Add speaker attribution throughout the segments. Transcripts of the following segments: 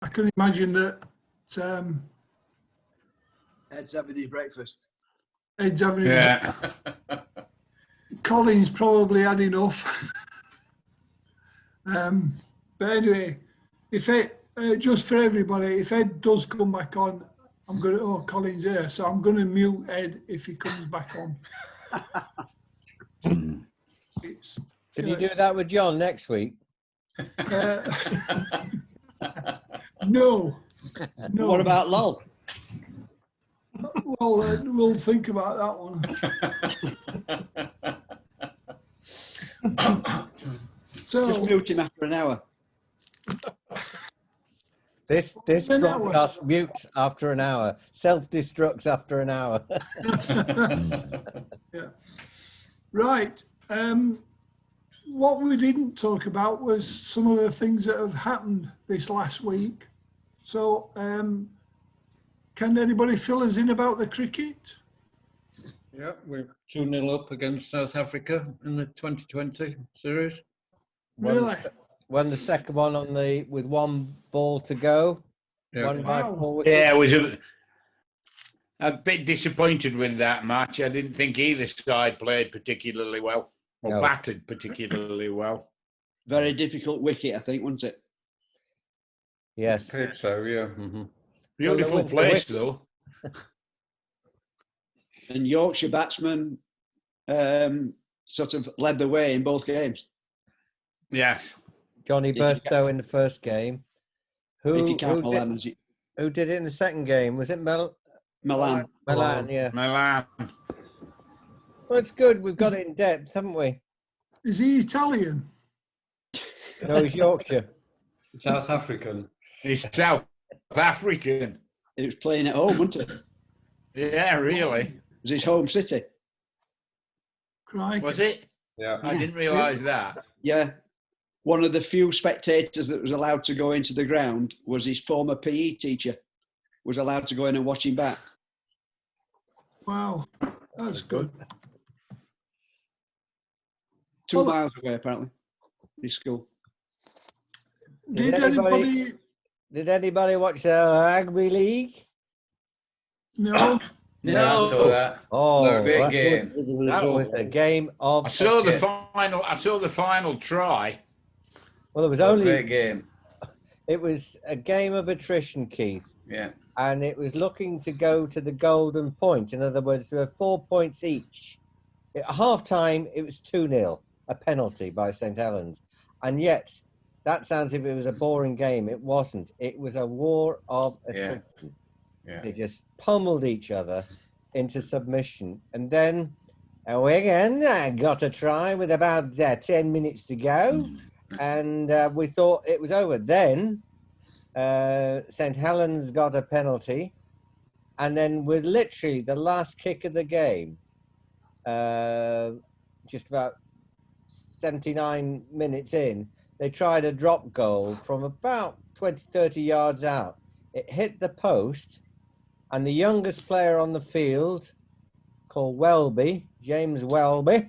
Speaker 1: I can imagine that
Speaker 2: Ed's having his breakfast.
Speaker 1: Ed's having his,
Speaker 3: Yeah.
Speaker 1: Colin's probably had enough. But anyway, if Ed, just for everybody, if Ed does come back on, I'm going to, oh, Colin's here, so I'm going to mute Ed if he comes back on. It's,
Speaker 4: Can you do that with John next week?
Speaker 1: no. No.
Speaker 2: What about Lol?
Speaker 1: Well, we'll think about that one. So,
Speaker 2: Just mute him after an hour.
Speaker 4: This
Speaker 1: An hour.
Speaker 4: broadcast mutes after an hour, self-destructs after an hour.
Speaker 1: yeah. Right. What we didn't talk about was some of the things that have happened this last week. So, can anybody fill us in about the cricket?
Speaker 3: Yeah, we're 2-0 up against South Africa in the 2020 series.
Speaker 1: Really?
Speaker 4: Won the second one on the with one ball to go.
Speaker 3: Yeah.
Speaker 4: Won by
Speaker 1: Wow.
Speaker 4: 4 wickets.
Speaker 5: Yeah, I was a bit disappointed with that match. I didn't think either side played particularly well or
Speaker 4: No.
Speaker 5: batted particularly well.
Speaker 2: Very difficult wicket, I think, wasn't it?
Speaker 4: Yes.
Speaker 3: Paid so, yeah. Mm-hmm.
Speaker 5: Beautiful
Speaker 4: Well, the
Speaker 5: place,
Speaker 4: wickets-
Speaker 5: though.
Speaker 2: And Yorkshire batsmen sort of led the way in both games.
Speaker 5: Yes.
Speaker 4: Johnny
Speaker 2: If you
Speaker 4: Burstow in the first game.
Speaker 2: if you count
Speaker 4: Who
Speaker 2: Milan,
Speaker 4: did it in the second game? Was it
Speaker 2: Milan.
Speaker 4: Milan? Yeah.
Speaker 5: Milan.
Speaker 4: Well, it's good. We've got it in depth, haven't we?
Speaker 1: Is he Italian?
Speaker 4: No, he's Yorkshire.
Speaker 3: South African.
Speaker 5: He's South African.
Speaker 2: It was playing at home, wasn't it?
Speaker 5: Yeah, really.
Speaker 2: It was his home city.
Speaker 1: Crikey.
Speaker 5: Was it?
Speaker 3: Yeah.
Speaker 5: I didn't realise that.
Speaker 2: Yeah. One of the few spectators that was allowed to go into the ground was his former PE teacher, was allowed to go in and watch him bat.
Speaker 1: Wow, that's good.
Speaker 2: 2
Speaker 1: Well-
Speaker 2: miles away, apparently, his school.
Speaker 1: Did anybody?
Speaker 4: Did anybody watch the rugby league?
Speaker 1: No.
Speaker 6: Yeah, I saw that.
Speaker 4: Oh,
Speaker 3: No,
Speaker 6: Great
Speaker 4: that
Speaker 6: game.
Speaker 4: That was a game of.
Speaker 5: I saw the
Speaker 4: cricket.
Speaker 5: final. I saw the final try.
Speaker 4: Well, it was
Speaker 6: Great
Speaker 4: only.
Speaker 6: game.
Speaker 4: It was a game of attrition, Keith,
Speaker 6: Yeah.
Speaker 4: and it was looking to go to the golden point. In other words, there were 4 points each. At half time, it was 2-0, a penalty by St. Helens, and yet that sounds as if it was a boring game. It wasn't. It was a war of attrition.
Speaker 6: Yeah.
Speaker 4: They just pummeled each other into submission. And then Wigan got a try with about 10 minutes to go. And we thought it was over. Then St. Helens got a penalty. And then with literally the last kick of the game, just about 79 minutes in, they tried a drop goal from about 20, 30 yards out. It hit the post. And the youngest player on the field, called Welby, James Welby,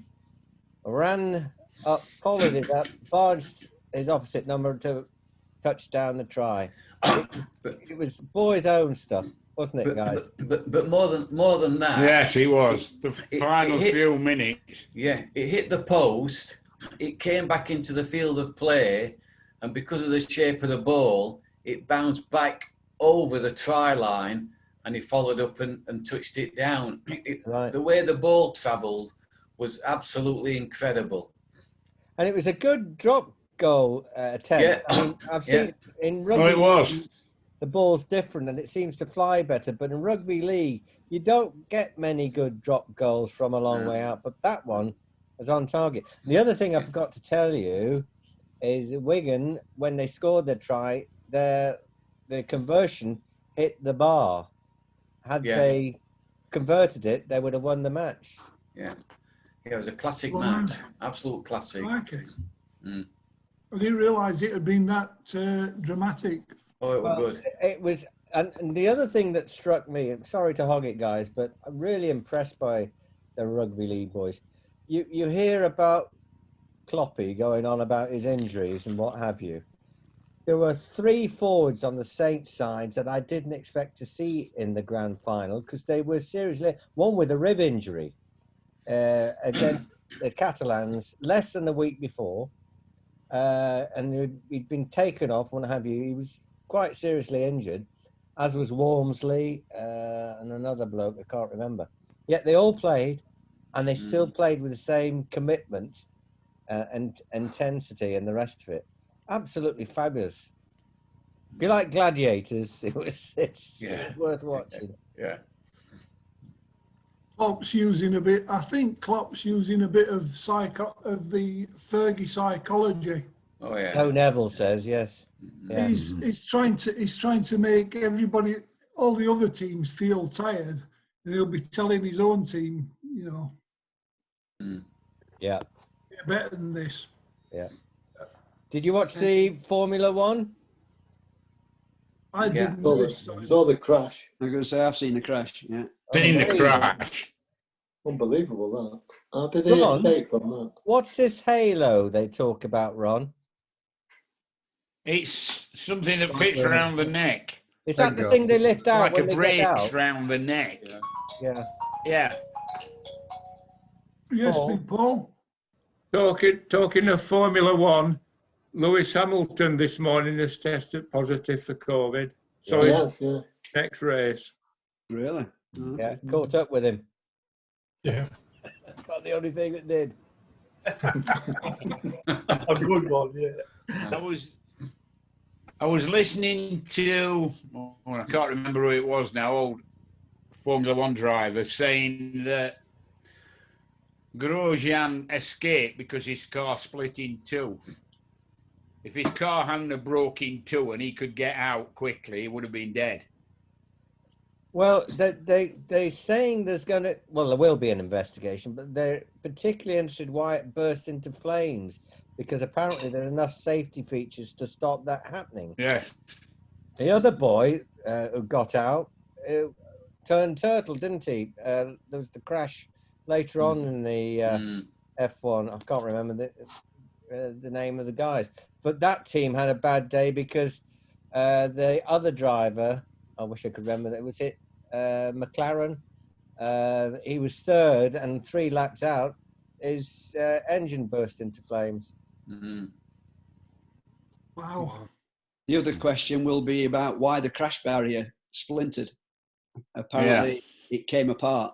Speaker 4: ran up, followed it up, barged his opposite number to touch down the try. It was boys' own stuff, wasn't it, guys?
Speaker 6: But more than that.
Speaker 5: Yes, he was. The final
Speaker 6: hit-
Speaker 5: few minutes.
Speaker 6: Yeah, it hit the post. It came back into the field of play, and because of the shape of the ball, it bounced back over the try line, and he followed up and touched it down.
Speaker 4: Right.
Speaker 6: The way the ball travelled was absolutely incredible.
Speaker 4: And it was a good drop goal attempt.
Speaker 6: Yeah.
Speaker 4: I mean, I've seen in rugby.
Speaker 5: Oh, it was.
Speaker 4: The ball's different and it seems to fly better. But in rugby league, you don't get many good drop goals from a long way out. But that one was on target. The other thing I forgot to tell you is Wigan, when they scored their try, the conversion hit the bar. Had they converted it, they would have won the match.
Speaker 6: Yeah, it was a classic
Speaker 1: Well,
Speaker 6: match, absolute classic.
Speaker 1: Crikey.
Speaker 6: Mm.
Speaker 1: I didn't realise it had been that dramatic.
Speaker 6: Oh, it was
Speaker 4: Well,
Speaker 6: good.
Speaker 4: It was, and the other thing that struck me, I'm sorry to hog it, guys, but I'm really impressed by the rugby league boys. You hear about Kloppy going on about his injuries and what have you. there were 3 forwards on the Saints side that I didn't expect to see in the grand final because they were seriously, one with a rib injury against the Catalans less than a week before, and he'd been taken off, what have you. He was quite seriously injured, as was Walmsley and another bloke, I can't remember. Yet they all played, and they still played with the same commitment and intensity and the rest of it. Absolutely fabulous. If you like gladiators, it's worth watching.
Speaker 6: Yeah.
Speaker 1: Klopp's using a bit. I think Klopp's using a bit of the Fergie psychology.
Speaker 6: Oh yeah.
Speaker 4: Joe Neville says yes. Yeah.
Speaker 1: He's trying to make everybody, all the other teams, feel tired, and he'll be telling his own team,
Speaker 4: Yeah.
Speaker 1: "You're better than this."
Speaker 4: Yeah. Did you watch the Formula One?
Speaker 1: I didn't
Speaker 7: Saw
Speaker 1: know
Speaker 7: the,
Speaker 1: this.
Speaker 7: saw the crash.
Speaker 2: I'm going to say I've seen the crash. Yeah.
Speaker 5: Seen the
Speaker 4: there you go.
Speaker 5: crash.
Speaker 7: Unbelievable that. How did
Speaker 4: Come
Speaker 7: he
Speaker 4: on.
Speaker 7: escape from that?
Speaker 4: What's this halo they talk about, Ron?
Speaker 5: It's something that fits around the neck,
Speaker 4: Is that the
Speaker 3: Bingo.
Speaker 4: thing they lift out
Speaker 5: like a
Speaker 4: when they get
Speaker 5: brace
Speaker 4: out?
Speaker 5: round the neck.
Speaker 4: Yeah.
Speaker 5: Yeah.
Speaker 1: Yes,
Speaker 4: Paul?
Speaker 1: Big Paul.
Speaker 8: Talking of Formula One, Lewis Hamilton this morning has tested positive for COVID. So his
Speaker 7: Yes.
Speaker 8: next race.
Speaker 2: Really?
Speaker 4: Yeah. Caught up with him.
Speaker 8: Yeah.
Speaker 4: Not the only thing that did.
Speaker 8: A good one, yeah.
Speaker 5: I was listening to, I can't remember who it was now, old Formula One driver saying that Grosjean escaped because his car split in two. If his car hadn't have broke in two and he could get out quickly, he would have been dead.
Speaker 4: Well, they're saying there's going to, well, there will be an investigation, but they're particularly interested why it burst into flames, because apparently there's enough safety features to stop that happening.
Speaker 5: Yes.
Speaker 4: The other boy who got out turned turtle, didn't he? There was the crash later on in the F1. I can't remember the name of the guys, but that team had a bad day because the other driver, I wish I could remember, it was McLaren. He was third, and 3 laps out, his engine burst into flames.
Speaker 1: Wow.
Speaker 2: The other question will be about why the crash barrier splintered. Apparently, it came apart.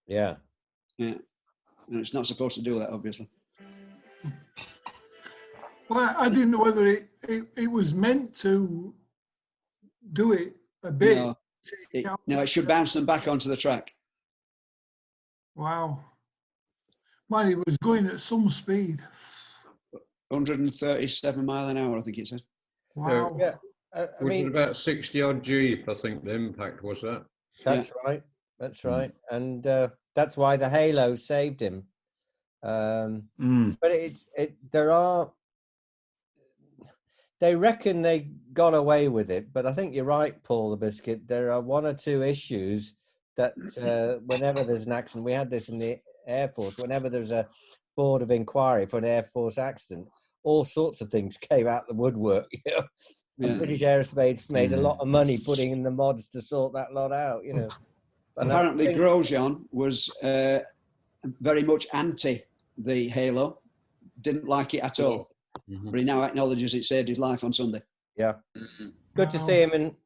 Speaker 4: Yeah.
Speaker 2: Yeah. And it's not supposed to do that, obviously.
Speaker 1: Well, I didn't know whether it was meant to do it a bit.
Speaker 2: No, it should bounce them back onto the track.
Speaker 1: Wow. Man, he was going at some speed.
Speaker 2: 137 mile an hour, I think it said.
Speaker 1: Wow.
Speaker 4: Yeah. I
Speaker 3: Was it
Speaker 4: mean,
Speaker 3: about 60 odd Jeep, I think the impact was that.
Speaker 4: that's right. That's right. And that's why the halo saved him. But they reckon they got away with it, but I think you're right, Paul the Biscuit. There are 1 or 2 issues that whenever there's an accident, we had this in the Air Force, whenever there's a board of inquiry for an Air Force accident, all sorts of things came out the woodwork. You know? And British Aerospace made a lot of money putting in the mods to sort that lot out. You know. And
Speaker 2: Apparently,
Speaker 4: I think-
Speaker 2: Grosjean was very much anti the Halo, didn't like it at all. But he now acknowledges it saved his life on Sunday.
Speaker 4: Yeah. Good to see him in.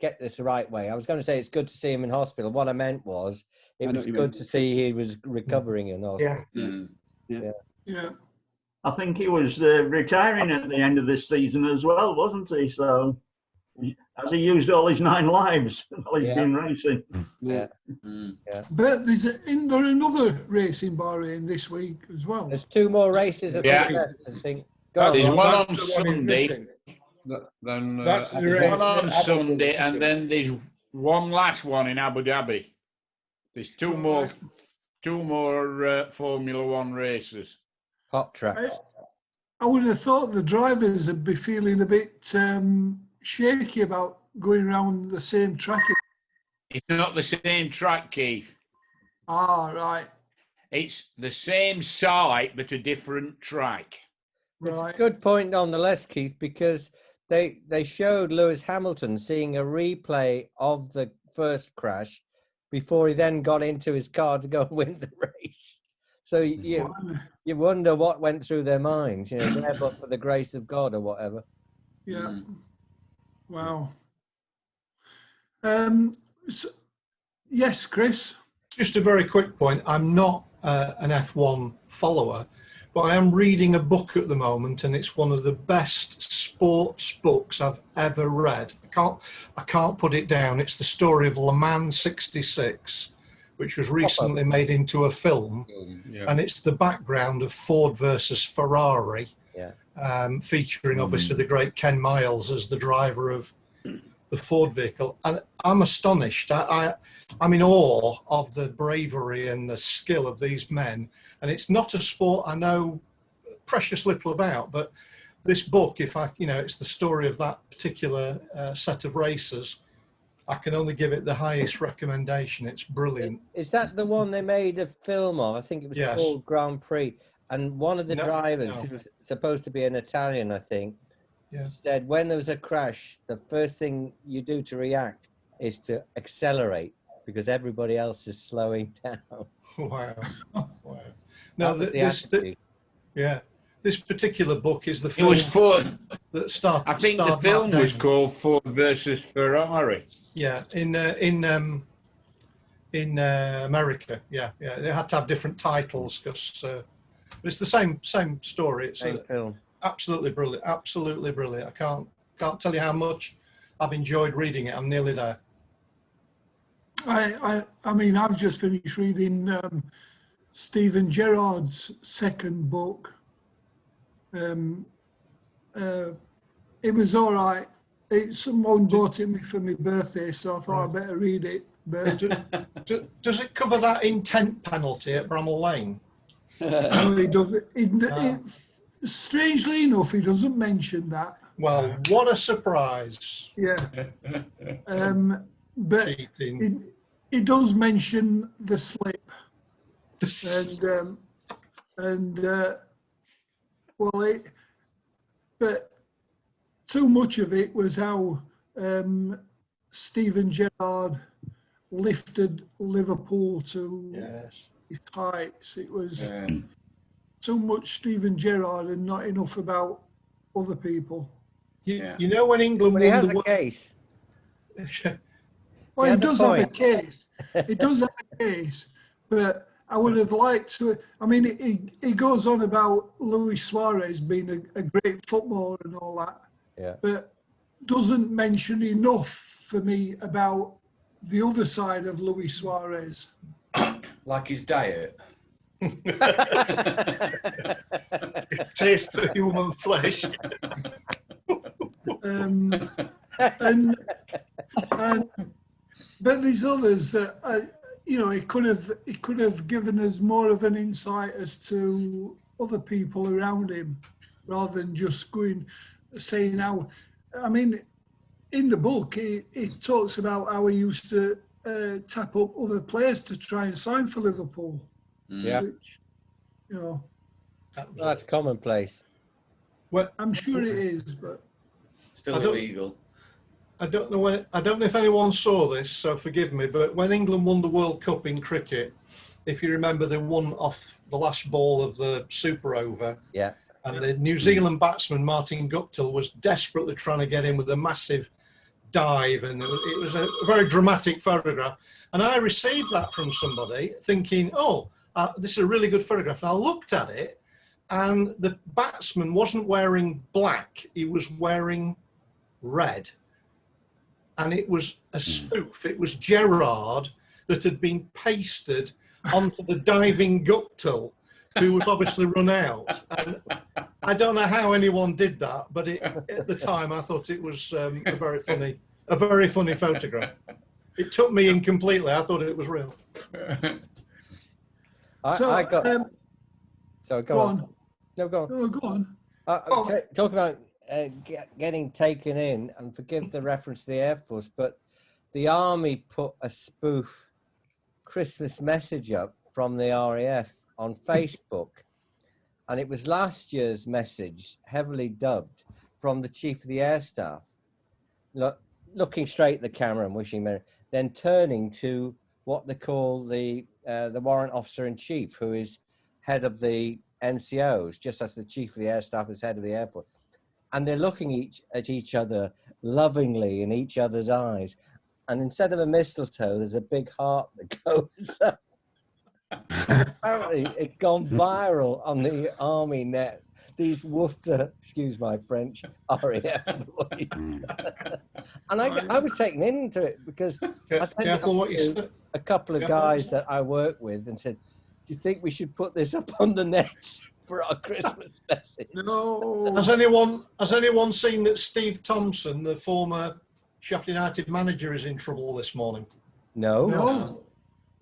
Speaker 4: Get this the right way. I was going to say it's good to see him in hospital. What I meant was it
Speaker 2: I know
Speaker 4: was
Speaker 2: what you
Speaker 4: good
Speaker 2: mean.
Speaker 4: to see he was recovering in hospital.
Speaker 1: Yeah.
Speaker 9: I think he was retiring at the end of this season as well, wasn't he? So, has he used all his 9 lives while he's been racing?
Speaker 4: Yeah.
Speaker 1: But there's another race in Bahrain this week as well.
Speaker 4: There's 2 more races at
Speaker 5: Yeah.
Speaker 4: the left, I think. Go on,
Speaker 5: There's
Speaker 4: Ron.
Speaker 5: one on
Speaker 8: That's the one he's
Speaker 5: Sunday.
Speaker 8: missing.
Speaker 3: Then
Speaker 8: That's the
Speaker 5: There's
Speaker 8: race
Speaker 5: one on
Speaker 8: that Hamilton
Speaker 5: Sunday,
Speaker 8: was
Speaker 5: and
Speaker 8: missing.
Speaker 5: then there's one last one in Abu Dhabi. There's two more Formula One races.
Speaker 4: Hot tracks.
Speaker 1: I would have thought the drivers would be feeling a bit shaky about going around the same track.
Speaker 5: It's not the same track, Keith.
Speaker 1: Ah, right.
Speaker 5: It's the same site, but a different track.
Speaker 4: It's a
Speaker 1: Right.
Speaker 4: good point nonetheless, Keith, because they showed Lewis Hamilton seeing a replay of the first crash before he then got into his car to go and win the race. So you wonder what went through their minds, you know, there but for the grace of God or whatever.
Speaker 1: Yeah. Wow. So, yes, Chris.
Speaker 10: Just a very quick point. I'm not an F1 follower, but I am reading a book at the moment, and it's one of the best sports books I've ever read. I can't put it down. It's the story of Le Mans '66, which was recently made into a film, and it's the background of Ford versus Ferrari, featuring obviously the great Ken Miles as the driver of the Ford vehicle. And I'm astonished. I'm in awe of the bravery and the skill of these men. And it's not a sport I know precious little about, but this book, it's the story of that particular set of racers. I can only give it the highest recommendation. It's brilliant.
Speaker 4: Is that the one they made a film of? I think it was called Grand Prix. And one of the drivers, who was supposed to be an Italian, I think, said when there was a crash, the first thing you do to react is to accelerate because everybody else is slowing down.
Speaker 10: Wow. Wow. Now, this particular book is the film that started.
Speaker 5: I think the film was called Ford versus Ferrari.
Speaker 10: Yeah, in America. Yeah. They had to have different titles because it's the same story. It's
Speaker 4: same film.
Speaker 10: Absolutely brilliant. Absolutely brilliant. I can't tell you how much I've enjoyed reading it. I'm nearly there.
Speaker 1: I mean, I've just finished reading Stephen Gerrard's second book. It was all right. Someone bought it me for my birthday, so I thought I'd better read it. But
Speaker 10: does it cover that intent penalty at Bramall Lane?
Speaker 1: No, he doesn't. Strangely enough, he doesn't mention that.
Speaker 10: Well, what a surprise!
Speaker 1: Yeah, but he does mention the slip, but too much of it was how Stephen Gerrard lifted Liverpool to his heights. It was too much Stephen Gerrard and not enough about other people.
Speaker 10: You know when England
Speaker 4: won the World
Speaker 10: case.
Speaker 1: Well, he does have a case. He does have a case, but I would have liked to. I mean, he goes on about Luis Suarez being a great footballer and all that, but doesn't mention enough for me about the other side of Luis Suarez.
Speaker 6: Like his diet.
Speaker 10: Taste the human flesh.
Speaker 1: But there's others that he could have given us more of an insight as to other people around him, rather than just saying how. I mean, in the book, he talks about how he used to tap up other players to try and sign for Liverpool.
Speaker 4: Yeah,
Speaker 1: which,
Speaker 4: that's commonplace.
Speaker 10: Well,
Speaker 1: I'm sure it is, but
Speaker 6: still illegal.
Speaker 10: I don't know if anyone saw this, so forgive me. But when England won the World Cup in cricket, if you remember, they won off the last ball of the Super Over.
Speaker 4: Yeah.
Speaker 10: And the New Zealand batsman Martin Guptill was desperately trying to get in with a massive dive, and it was a very dramatic photograph. And I received that from somebody thinking, this is a really good photograph. And I looked at it, and the batsman wasn't wearing black, he was wearing red. And it was a spoof. It was Gerrard that had been pasted onto the diving Guptill, who was obviously run out. And I don't know how anyone did that, but at the time I thought it was a very funny photograph. It took me in completely. I thought it was real.
Speaker 4: Go on. No, go on.
Speaker 1: Oh, go on.
Speaker 4: Talk about getting taken in, and forgive the reference to the Air Force, but the Army put a spoof Christmas message up from the RAF on Facebook, And it was last year's message, heavily dubbed, from the Chief of the Air Staff, looking straight at the camera and wishing Merry, then turning to what they call the Warrant Officer in Chief, who is head of the NCOs, just as the Chief of the Air Staff is head of the Air Force. And they're looking at each other lovingly in each other's eyes. And instead of a mistletoe, there's a big heart that goes up. Apparently, it's gone viral on the Army net. These woofter, excuse my French, RAF boys. And I was taken into it because I sent
Speaker 10: Careful what you say.
Speaker 4: a couple of guys that I work with and said, do you think we should put this up on the net for our Christmas message?
Speaker 1: No.
Speaker 10: Has anyone seen that Steve Thompson, the former Sheffield United manager, is in trouble this morning?
Speaker 1: No.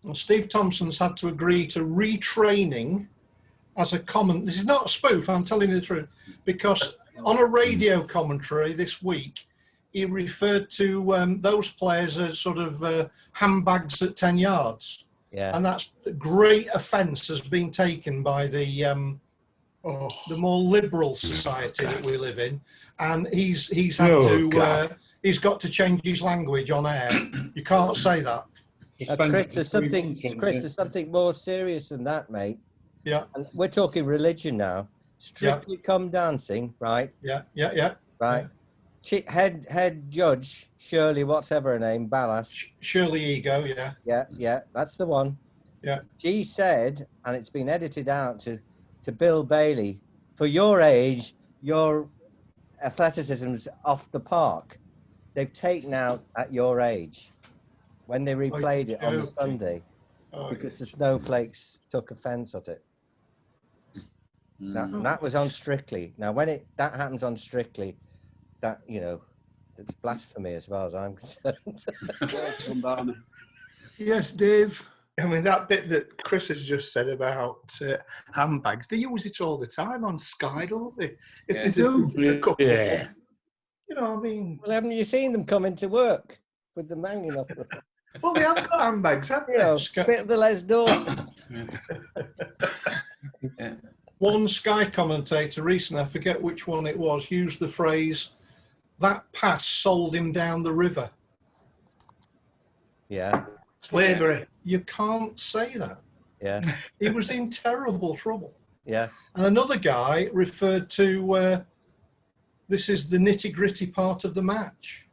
Speaker 10: Well, Steve Thompson's had to agree to retraining as a comment. This is not a spoof, I'm telling you the truth, because on a radio commentary this week, he referred to those players as sort of handbags at 10 yards.
Speaker 4: Yeah.
Speaker 10: And that's a great offence has been taken by the more liberal society that we live in. And he's had he's got to change his language on air. You can't say that.
Speaker 4: Chris, there's something more serious than that, mate.
Speaker 10: Yeah.
Speaker 4: And we're talking religion now. Strictly Come Dancing, right?
Speaker 10: Yeah.
Speaker 4: Right. Head judge, Shirley, whatever her name, Ballas.
Speaker 10: Shirley Ego, yeah.
Speaker 4: Yeah, that's the one.
Speaker 10: Yeah.
Speaker 4: She said, and it's been edited out to Bill Bailey, for your age, your athleticism's off the park. They've taken out at your age when they replayed it on the Sunday because the Snowflakes took offence at it. That was on Strictly. Now, when that happens on Strictly, that, it's blasphemy as far as I'm concerned.
Speaker 1: Yes, Dave.
Speaker 11: I mean, that bit that Chris has just said about handbags, they use it all the time on Sky, don't they? If there's a couple of them. I mean...
Speaker 4: Well, haven't you seen them come into work with them hanging off them?
Speaker 11: Well, they have got handbags, haven't they?
Speaker 4: Bit of the Les Dawson.
Speaker 10: One Sky commentator recently, I forget which one it was, used the phrase, that pass sold him down the river.
Speaker 4: Yeah.
Speaker 11: Slavery.
Speaker 10: You can't say that.
Speaker 4: Yeah.
Speaker 10: He was in terrible trouble.
Speaker 4: Yeah.
Speaker 10: And another guy referred to this is the nitty-gritty part of the match.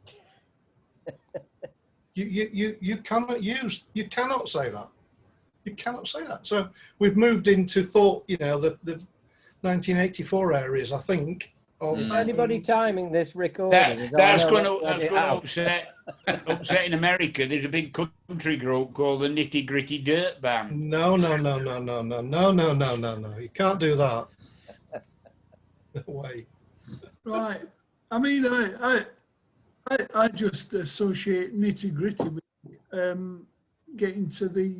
Speaker 10: You cannot say that. You cannot say that. So we've moved into thought, the 1984 areas, I think.
Speaker 4: Is anybody timing this recording?
Speaker 5: That's going to upset in America. There's a big country group called the Nitty Gritty Dirt Band.
Speaker 10: No. You can't do that. No way.
Speaker 1: Right. I mean, I just associate nitty gritty with getting to the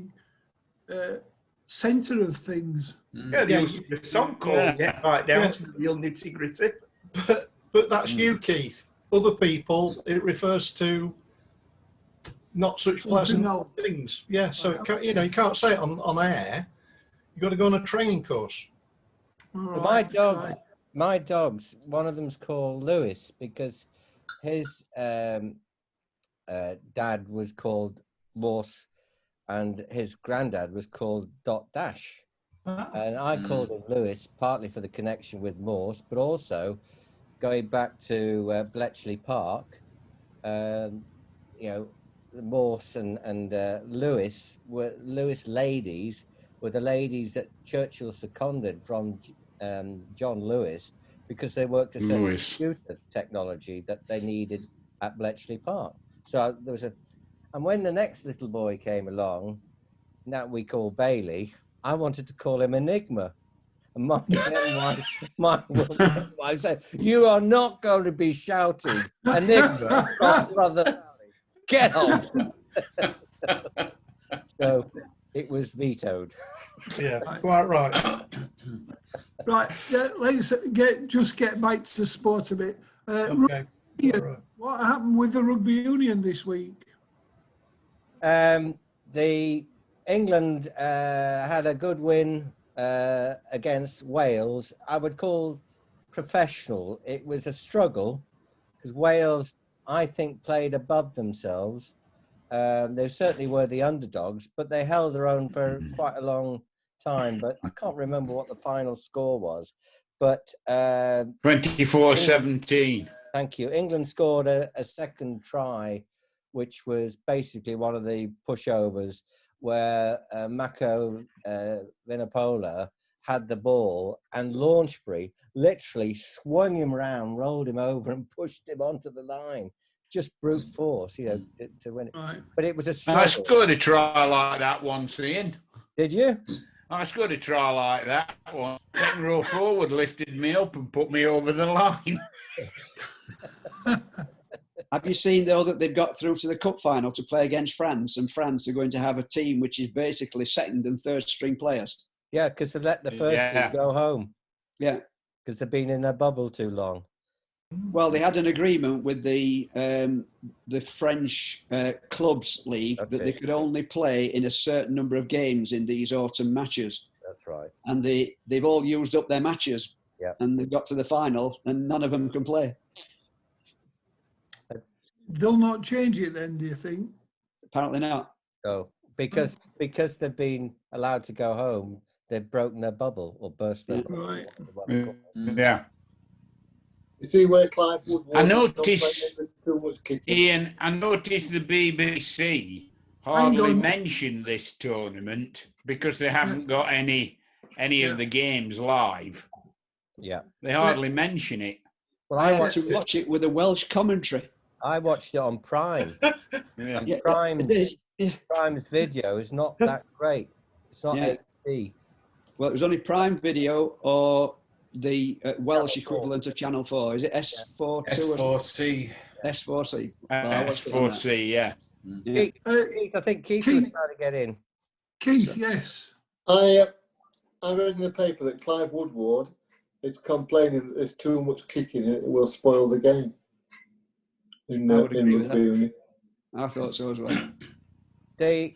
Speaker 1: centre of things.
Speaker 11: Yeah, they used a song called Get Right Down to the Real Nitty Gritty.
Speaker 10: But that's you, Keith. Other people, it refers to not such pleasant things. Yeah, so you can't say it on air. You've got to go on a training course.
Speaker 1: Right.
Speaker 4: My dogs, one of them's called Lewis because his dad was called Morse and his granddad was called Dot Dash. And I called him Lewis partly for the connection with Morse, but also going back to Bletchley Park, Morse and Lewis ladies were the ladies that Churchill seconded from John Lewis because they worked a certain computer technology that they needed at Bletchley Park. So there was and when the next little boy came along, that we call Bailey, I wanted to call him Enigma. And my wife said, you are not going to be shouting Enigma across Brother Valley. Get on. So it was vetoed.
Speaker 10: Yeah, quite right.
Speaker 1: Right, let's get back to sport a bit.
Speaker 10: Okay.
Speaker 1: Right. What happened with the rugby union this week?
Speaker 4: The England had a good win against Wales, I would call professional. It was a struggle because Wales, I think, played above themselves. They certainly were the underdogs, but they held their own for quite a long time. But I can't remember what the final score was. But
Speaker 5: 24-17.
Speaker 4: Thank you. England scored a second try, which was basically one of the pushovers where Mako Vinopola had the ball and Launchbury literally swung him around, rolled him over and pushed him onto the line. Just brute force, you know, to win it.
Speaker 1: Right.
Speaker 4: But it was a struggle.
Speaker 5: I scored a try like that once, Ian.
Speaker 4: Did you?
Speaker 5: I scored a try like that once. Second row forward lifted me up and put me over the line.
Speaker 2: Have you seen, though, that they've got through to the cup final to play against France, and France are going to have a team which is basically second and third string players?
Speaker 4: Yeah, because they let the first two go home.
Speaker 2: Yeah.
Speaker 4: Because they've been in their bubble too long.
Speaker 2: Well, they had an agreement with the French clubs league that they could only play in a certain number of games in these autumn matches.
Speaker 4: That's right.
Speaker 2: And they've all used up their matches.
Speaker 4: Yeah.
Speaker 2: And they've got to the final, and none of them can play.
Speaker 1: They'll not change it then, do you think?
Speaker 2: Apparently not.
Speaker 4: So because they've been allowed to go home, they've broken their bubble or burst their bubble.
Speaker 1: Right.
Speaker 5: Yeah.
Speaker 7: You see where Clive Woodward
Speaker 5: I
Speaker 7: is
Speaker 5: noticed,
Speaker 7: complaining too much kicking?
Speaker 5: Ian, I noticed the BBC hardly mentioned this tournament because they haven't got any of the games live.
Speaker 4: Yeah.
Speaker 5: They hardly mention it.
Speaker 4: Well,
Speaker 2: I had to watch it with a Welsh commentary.
Speaker 4: I watched it on Prime.
Speaker 5: Yeah.
Speaker 4: And Prime's video is not that great. It's not HD.
Speaker 2: Well, it was only Prime Video or the Welsh equivalent of Channel 4. Is it S4?
Speaker 6: S4C.
Speaker 2: S4C.
Speaker 5: S4C, yeah.
Speaker 4: Keith, I think Keith was trying to get in.
Speaker 1: Keith, yes.
Speaker 7: I read in the paper that Clive Woodward is complaining that there's too much kicking and it will spoil the game.
Speaker 2: I would agree with that. I thought so as well.
Speaker 4: There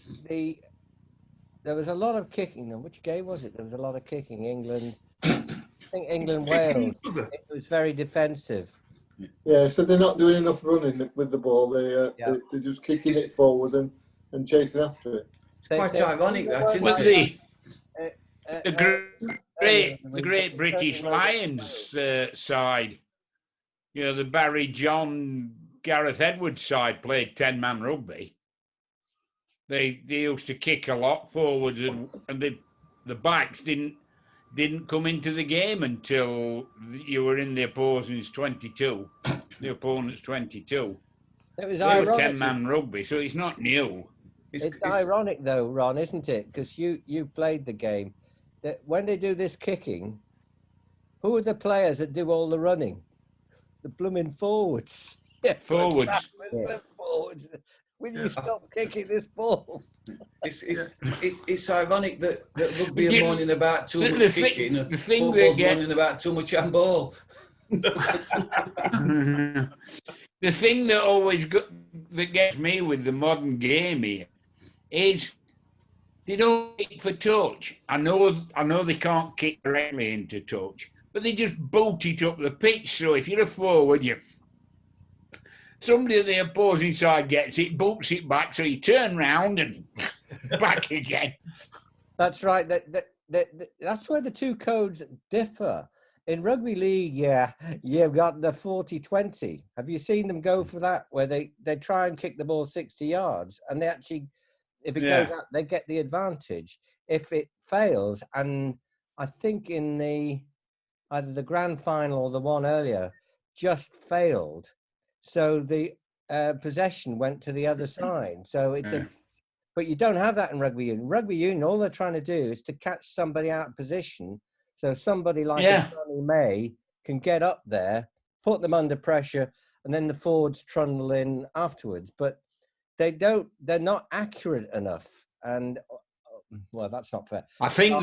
Speaker 4: was a lot of kicking. Which game was it? There was a lot of kicking. England, I think England, Wales. It was very defensive.
Speaker 7: Yeah, so they're not doing enough running with the ball. They're just kicking it forward and chasing after it.
Speaker 6: It's quite ironic, that, isn't it?
Speaker 5: The great British Lions side, you know, the Barry John, Gareth Edwards side played 10-man rugby. They used to kick a lot forwards, and the backs didn't come into the game until you were in the opponent's 22. The opponent's 22.
Speaker 4: It was
Speaker 5: ironic.
Speaker 4: ironic.
Speaker 5: 10-man rugby, so it's not new.
Speaker 4: It's ironic though, Ron, isn't it? Because you played the game. That when they do this kicking, who are the players that do all the running? The blooming forwards.
Speaker 5: Forwards.
Speaker 4: Forwards. Will you stop kicking this ball?
Speaker 6: It's ironic that rugby are moaning about too much kicking, and football's moaning about too much handball.
Speaker 5: The thing that gets me with the modern game here is they don't kick for touch. I know they can't kick directly into touch, but they just boot it up the pitch. So if you're a forward, somebody at the opposing side gets it, boots it back, so you turn round and back again.
Speaker 4: That's right. That's where the two codes differ. In rugby league, you've got the 40-20. Have you seen them go for that, where they try and kick the ball 60 yards, and they actually, if it goes out, they get the advantage. If it fails, and I think in either the grand final or the one earlier just failed, so the possession went to the other side. So it's but you don't have that in rugby union. Rugby union, all they're trying to do is to catch somebody out of position. So somebody like Johnny May can get up there, put them under pressure, and then the forwards trundle in afterwards. But they're not accurate enough. And well, that's not fair.
Speaker 5: I think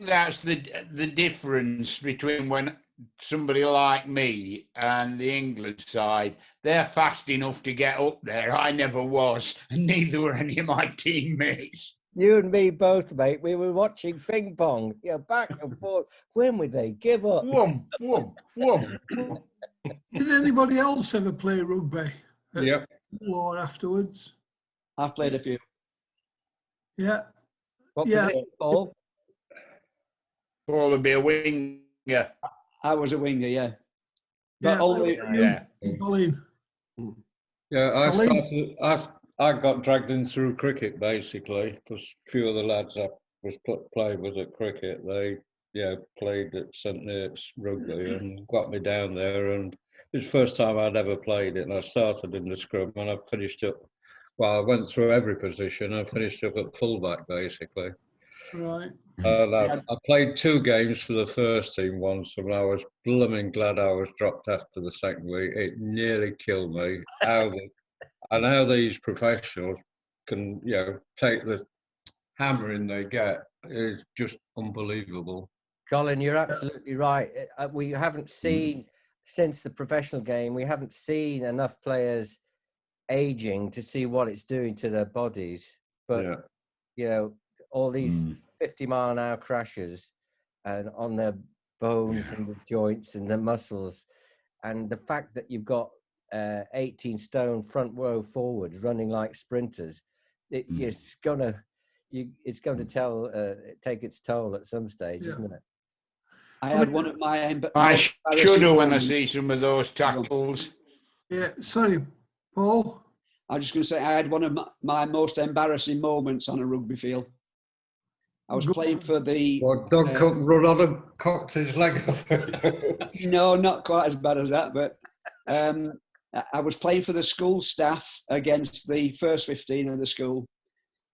Speaker 5: that's the difference between when somebody like me and the England side, they're fast enough to get up there. I never was, and neither were any of my teammates.
Speaker 4: You and me both, mate. We were watching ping pong, back and forth. When would they give up?
Speaker 5: Whoom, whoom, whoom.
Speaker 1: Did anybody else ever play rugby?
Speaker 3: Yep.
Speaker 1: Or afterwards?
Speaker 2: I've played a few.
Speaker 1: Yeah.
Speaker 4: What
Speaker 1: Yeah.
Speaker 4: position, Paul?
Speaker 5: Paul would be a winger.
Speaker 2: I was a winger, yeah. But
Speaker 1: Yeah,
Speaker 2: only
Speaker 5: Yeah.
Speaker 1: Colin.
Speaker 3: Yeah,
Speaker 1: Colin?
Speaker 3: I got dragged in through cricket basically because a few of the lads I was playing with at cricket, they played at St Nate's rugby and got me down there, and it was the first time I'd ever played it, and I started in the scrum and I finished up. Well, I went through every position. I finished up at fullback basically.
Speaker 1: Right.
Speaker 3: I played 2 games for the first team once, and I was blooming glad I was dropped after the second week. It nearly killed me. How these professionals can, take the hammering they get is just unbelievable.
Speaker 4: Colin, you're absolutely right. We haven't seen, since the professional game, we haven't seen enough players aging to see what it's doing to their bodies. But, all these 50-mile-an-hour crashes and on their bones and the joints and the muscles, and the fact that you've got 18-stone front row forwards running like sprinters, it's going to take its toll at some stage, isn't it?
Speaker 2: I had one of my.
Speaker 5: I shudder when I see some of those tackles.
Speaker 1: Yeah, sorry, Paul.
Speaker 2: I was just going to say I had one of my most embarrassing moments on a rugby field. I was playing for the.
Speaker 3: Well, Doug couldn't run on and cocked his leg off.
Speaker 2: No, not quite as bad as that, but I was playing for the school staff against the first 15 of the school.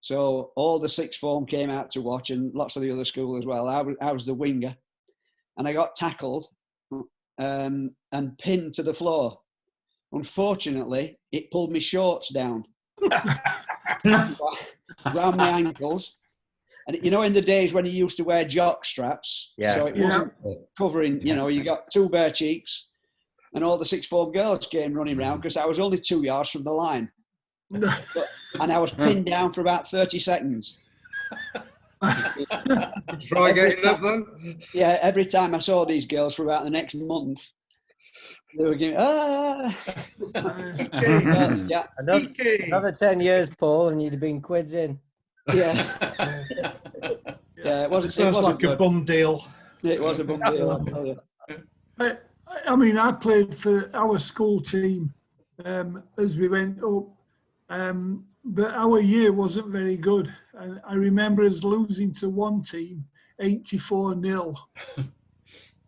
Speaker 2: So all the sixth form came out to watch, and lots of the other school as well. I was the winger, and I got tackled and pinned to the floor. Unfortunately, it pulled my shorts down around my ankles. And in the days when you used to wear jock straps, so it wasn't covering, you got 2 bare cheeks, and all the sixth form girls came running round because I was only 2 yards from the line. And I was pinned down for about 30 seconds.
Speaker 3: Try getting up then?
Speaker 2: Yeah, every time I saw these girls for about the next month, they were giving, yeah.
Speaker 4: Another 10 years, Paul, and you'd have been quids in.
Speaker 2: Yeah. Yeah, it wasn't.
Speaker 10: Sounds like
Speaker 2: good.
Speaker 10: a bum deal.
Speaker 2: It was a bum deal, I'll tell you.
Speaker 1: I mean, I played for our school team as we went up, but our year wasn't very good. And I remember us losing to one team, 84-0.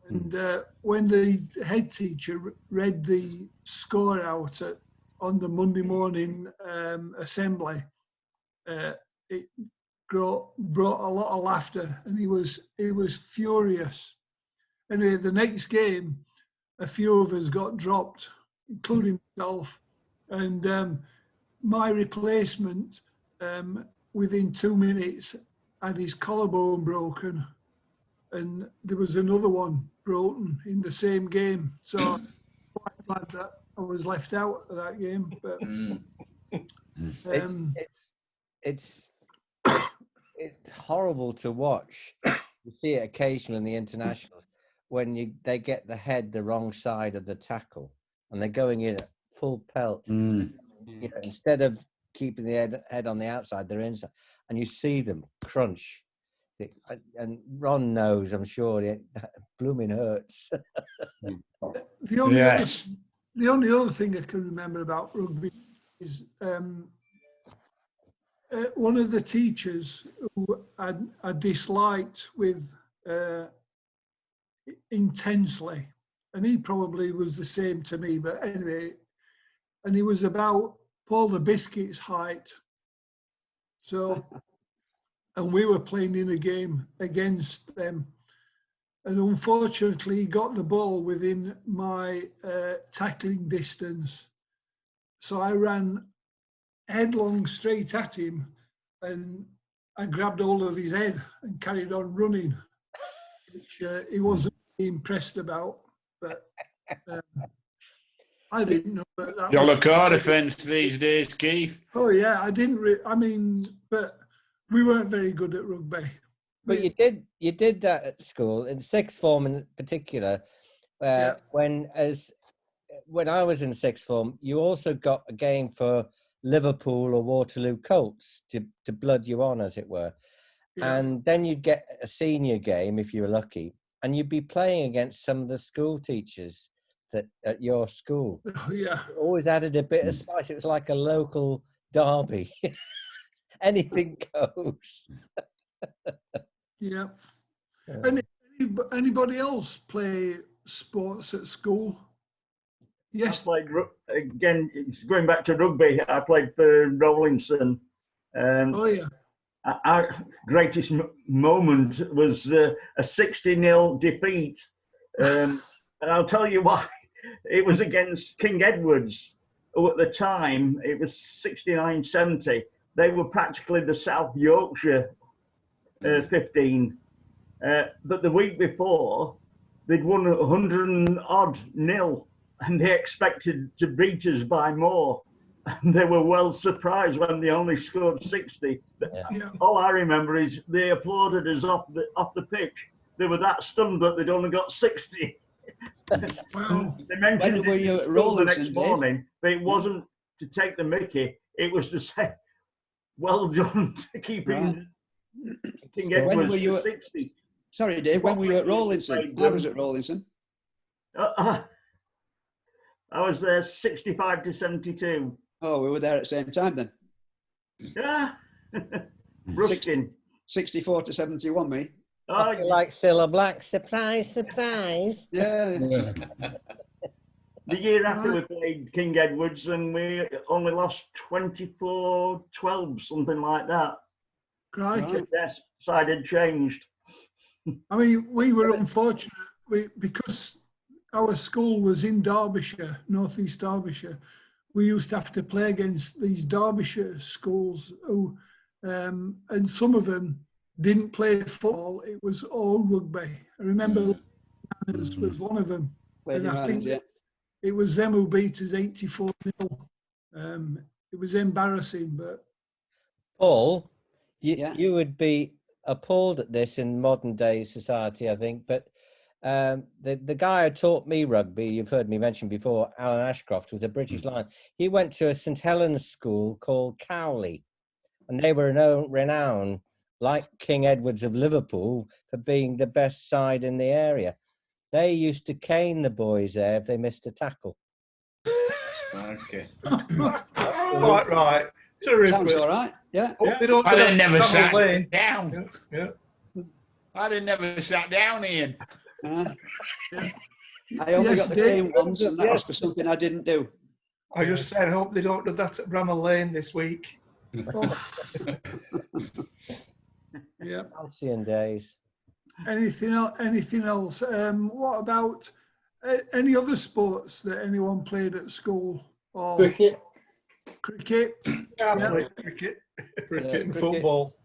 Speaker 1: And when the head teacher read the score out on the Monday morning assembly, it brought a lot of laughter, and he was furious. Anyway, the next game, a few of us got dropped, including myself, and my replacement, within 2 minutes, had his collarbone broken, and there was another one broken in the same game. So I'm quite glad that I was left out of that game. But
Speaker 4: it's horrible to watch. You see it occasionally in the internationals when they get the head the wrong side of the tackle and they're going in at full pelt. Instead of keeping the head on the outside, they're inside, and you see them crunch. And Ron knows, I'm sure, it blooming hurts.
Speaker 1: The only other thing I can remember about rugby is one of the teachers who I disliked with intensely, and he probably was the same to me, but anyway, and he was about Paul the Biscuit's height. So, and we were playing in a game against them, and unfortunately he got the ball within my tackling distance. So I ran headlong straight at him, and I grabbed hold of his head and carried on running, which he wasn't impressed about. But I didn't know that.
Speaker 5: Yellow card offence these days, Keith.
Speaker 1: Oh yeah, I didn't. But we weren't very good at rugby.
Speaker 4: But you did that at school in sixth form in particular. When I was in sixth form, you also got a game for Liverpool or Waterloo Colts to blood you on, as it were.
Speaker 1: Yeah.
Speaker 4: And then you'd get a senior game if you were lucky, and you'd be playing against some of the school teachers that at your school.
Speaker 1: Oh, yeah.
Speaker 4: It always added a bit of spice. It was like a local derby. Anything goes.
Speaker 1: Yeah. Anybody else play sports at school? Yes.
Speaker 9: I played, again, it's going back to rugby, I played for Rowlinson.
Speaker 1: Oh, yeah.
Speaker 9: Our greatest moment was a 60-0 defeat. And I'll tell you why. It was against King Edwards, who at the time, it was 69-70. They were practically the South Yorkshire 15. But the week before, they'd won 100-odd nil, and they expected to beat us by more. And they were well surprised when they only scored 60.
Speaker 1: Yeah.
Speaker 9: All I remember is they applauded us off the pitch. They were that stunned that they'd only got 60.
Speaker 1: Wow.
Speaker 9: They mentioned
Speaker 2: When
Speaker 9: it
Speaker 2: you
Speaker 9: in
Speaker 2: at
Speaker 9: school the
Speaker 2: Rawlinson,
Speaker 9: next
Speaker 2: Dave?
Speaker 9: morning, but it wasn't to take the mickey. It was to say, well done to keeping King
Speaker 2: So when
Speaker 9: Edwards
Speaker 2: were you
Speaker 9: to
Speaker 2: at-
Speaker 9: 60.
Speaker 2: Sorry, Dave, when were you at
Speaker 9: Played
Speaker 2: Rawlinson? I
Speaker 9: them.
Speaker 2: was at Rawlinson.
Speaker 9: I was there 65 to 72.
Speaker 2: Oh, we were there at the same time then.
Speaker 9: Yeah. Ruskin.
Speaker 2: 64 to 71, me.
Speaker 9: Oh,
Speaker 4: Like Cilla Black, surprise, surprise.
Speaker 2: Yeah.
Speaker 9: the year after we played King Edwards, and we only lost 24-12, something like that.
Speaker 1: Crikey.
Speaker 9: Yes, side had changed.
Speaker 1: I mean, we were unfortunate because our school was in Derbyshire, North East Derbyshire. We used to have to play against these Derbyshire schools who, and some of them didn't play football. It was all rugby. I remember was one of them. And I think it was them who beat us 84-0. It was embarrassing, but
Speaker 4: Paul, you would be appalled at this in modern day society, I think. But the guy who taught me rugby, you've heard me mention before, Alan Ashcroft, was a British Lion. He went to a St Helens school called Cowley, and they were renowned, like King Edwards of Liverpool, for being the best side in the area. They used to cane the boys there if they missed a tackle.
Speaker 6: Okay.
Speaker 11: Quite right.
Speaker 10: Terrific.
Speaker 2: Sounds all right. Yeah.
Speaker 11: They don't
Speaker 5: I'd
Speaker 11: do
Speaker 5: have
Speaker 11: that
Speaker 5: never
Speaker 11: in
Speaker 5: sat
Speaker 11: Bramall Lane.
Speaker 5: down.
Speaker 10: Yeah.
Speaker 5: I'd have never sat down, Ian.
Speaker 2: I only got the game once, and that was for something I didn't do.
Speaker 11: I just said, I hope they don't do that at Bramall Lane this week.
Speaker 1: yeah.
Speaker 4: Halcyon days.
Speaker 1: Anything else? What about any other sports that anyone played at school? Or
Speaker 7: Cricket.
Speaker 1: Cricket.
Speaker 11: Yeah, I
Speaker 1: Yeah.
Speaker 11: played cricket.
Speaker 10: Cricket and
Speaker 2: cricket.
Speaker 10: football.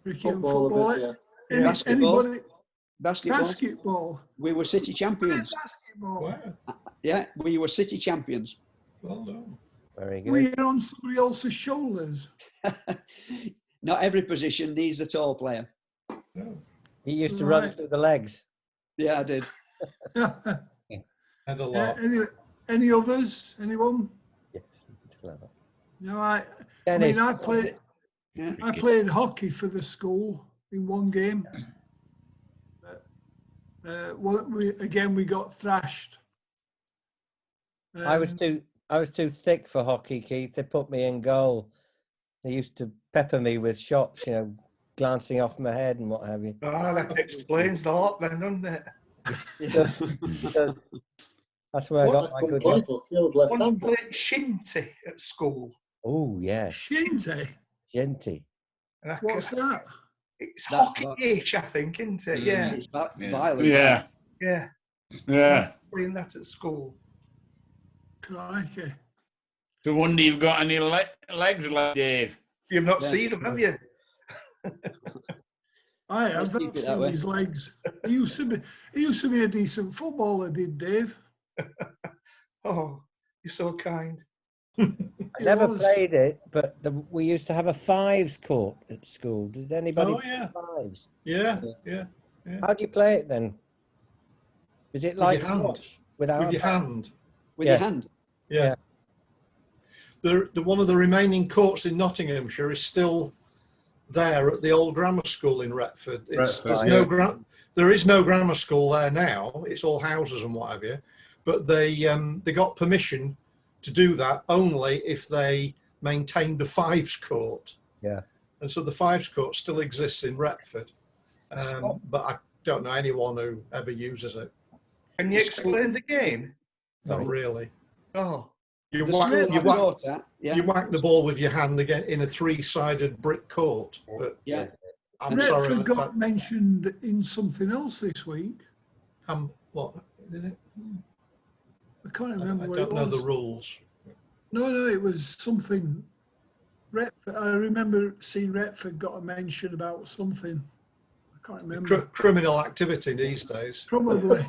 Speaker 1: Cricket and
Speaker 7: Football a
Speaker 1: football.
Speaker 7: bit, yeah.
Speaker 2: Basketball.
Speaker 1: Anybody?
Speaker 2: Basketball.
Speaker 1: Basketball.
Speaker 2: We were city champions.
Speaker 1: Basketball.
Speaker 10: Wow.
Speaker 2: Yeah, we were city champions.
Speaker 10: Well done.
Speaker 4: Very good.
Speaker 1: Were you on somebody else's shoulders?
Speaker 2: Not every position needs a tall player.
Speaker 10: No.
Speaker 4: He used to run
Speaker 1: Right.
Speaker 4: through the legs.
Speaker 2: Yeah, I did.
Speaker 10: And a lot.
Speaker 1: Any others? Anyone?
Speaker 4: Clever.
Speaker 1: No, I
Speaker 4: Dennis,
Speaker 1: mean, I played.
Speaker 2: Yeah.
Speaker 1: I played hockey for the school in one game. We got thrashed.
Speaker 4: I was too thick for hockey, Keith. They put me in goal. They used to pepper me with shots, glancing off my head and what have you.
Speaker 11: Ah, that explains a lot then, doesn't it?
Speaker 4: Because that's where I got my good one.
Speaker 11: Once played shinty at school.
Speaker 4: Oh, yeah.
Speaker 1: Shinty.
Speaker 4: Genty.
Speaker 11: And
Speaker 1: What's that?
Speaker 11: It's
Speaker 2: That-
Speaker 11: hockey-ish, I think, isn't it? Yeah.
Speaker 2: It's
Speaker 6: Yeah.
Speaker 2: violent.
Speaker 5: Yeah,
Speaker 11: Yeah.
Speaker 5: yeah.
Speaker 11: Playing that at school.
Speaker 1: Crikey.
Speaker 5: So wonder you've got any legs left, Dave.
Speaker 11: You've not
Speaker 2: Yeah.
Speaker 11: seen them, have you?
Speaker 1: I have.
Speaker 2: keep
Speaker 1: I've
Speaker 2: it that
Speaker 1: seen
Speaker 2: way.
Speaker 1: his legs. He used to be a decent footballer, did Dave?
Speaker 11: Oh, you're so kind.
Speaker 4: I never played it, but we used to have a fives court at school. Did anybody
Speaker 10: Oh, yeah.
Speaker 4: play fives?
Speaker 10: Yeah.
Speaker 4: How do you play it then? Is it
Speaker 10: With
Speaker 4: like
Speaker 10: your hand.
Speaker 4: squash without
Speaker 10: With
Speaker 4: a
Speaker 10: your
Speaker 4: ball?
Speaker 10: hand.
Speaker 2: With
Speaker 4: Yeah.
Speaker 2: your hand.
Speaker 10: Yeah. One of the remaining courts in Nottinghamshire is still there at the old grammar school in Retford. There is no grammar school there now. It's all houses and what have you. But they got permission to do that only if they maintained the fives court.
Speaker 4: Yeah.
Speaker 10: And so the fives court still exists in Retford. But I don't know anyone who ever uses it.
Speaker 11: Can you explain the game?
Speaker 10: Not really.
Speaker 11: Oh.
Speaker 10: You
Speaker 2: The
Speaker 10: whack,
Speaker 2: school
Speaker 10: you,
Speaker 2: I've
Speaker 10: whack,
Speaker 2: taught that, yeah.
Speaker 10: you whack the ball with your hand again in a three-sided brick court. But
Speaker 2: Yeah.
Speaker 10: I'm sorry.
Speaker 1: Retford got mentioned in something else this week.
Speaker 10: What did it?
Speaker 1: I can't remember
Speaker 10: I
Speaker 1: what
Speaker 10: don't
Speaker 1: it
Speaker 10: know
Speaker 1: was.
Speaker 10: the rules.
Speaker 1: No, it was something. Retford. I remember seeing Retford got a mention about something. I can't remember.
Speaker 10: Criminal activity these days.
Speaker 1: Probably.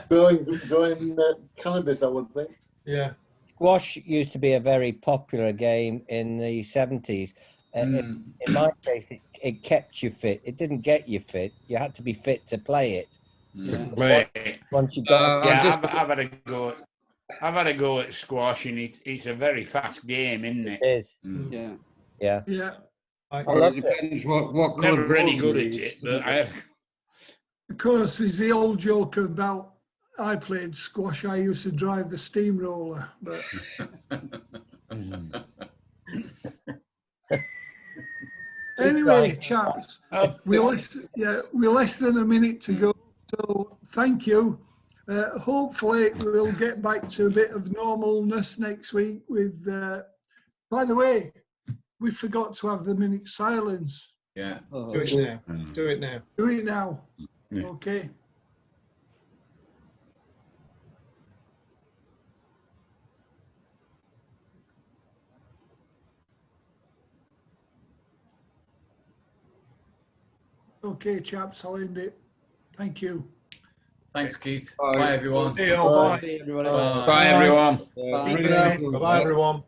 Speaker 7: Growing cannabis, I would think.
Speaker 10: Yeah.
Speaker 4: Squash used to be a very popular game in the 70s. In my case, it kept you fit. It didn't get you fit. You had to be fit to play it. Once you got,
Speaker 5: I've had a go. I've had a go at squash, and it's a very fast game, isn't it?
Speaker 4: It is.
Speaker 2: Yeah.
Speaker 4: Yeah.
Speaker 1: Yeah.
Speaker 3: Well, it depends what colour
Speaker 5: Never any
Speaker 3: ball
Speaker 5: good
Speaker 3: you
Speaker 5: at
Speaker 3: use,
Speaker 5: it, but
Speaker 3: doesn't it?
Speaker 1: Of course, there's the old joke about I played squash. I used to drive the steamroller, but anyway, chaps, we're less than a minute to go. So thank you. Hopefully, we'll get back to a bit of normalness next week. With, by the way, we forgot to have the minute silence.
Speaker 6: Yeah.
Speaker 10: Do it now. Do it now.
Speaker 1: Do it now.
Speaker 3: Yeah.
Speaker 1: Okay. Okay, chaps, I'll end it. Thank you.
Speaker 6: Thanks, Keith.
Speaker 3: Bye.
Speaker 6: Bye everyone.
Speaker 11: Hey, all, bye.
Speaker 2: Everybody.
Speaker 6: Bye.
Speaker 5: Bye, everyone.
Speaker 2: Bye.
Speaker 10: Bye-bye, everyone.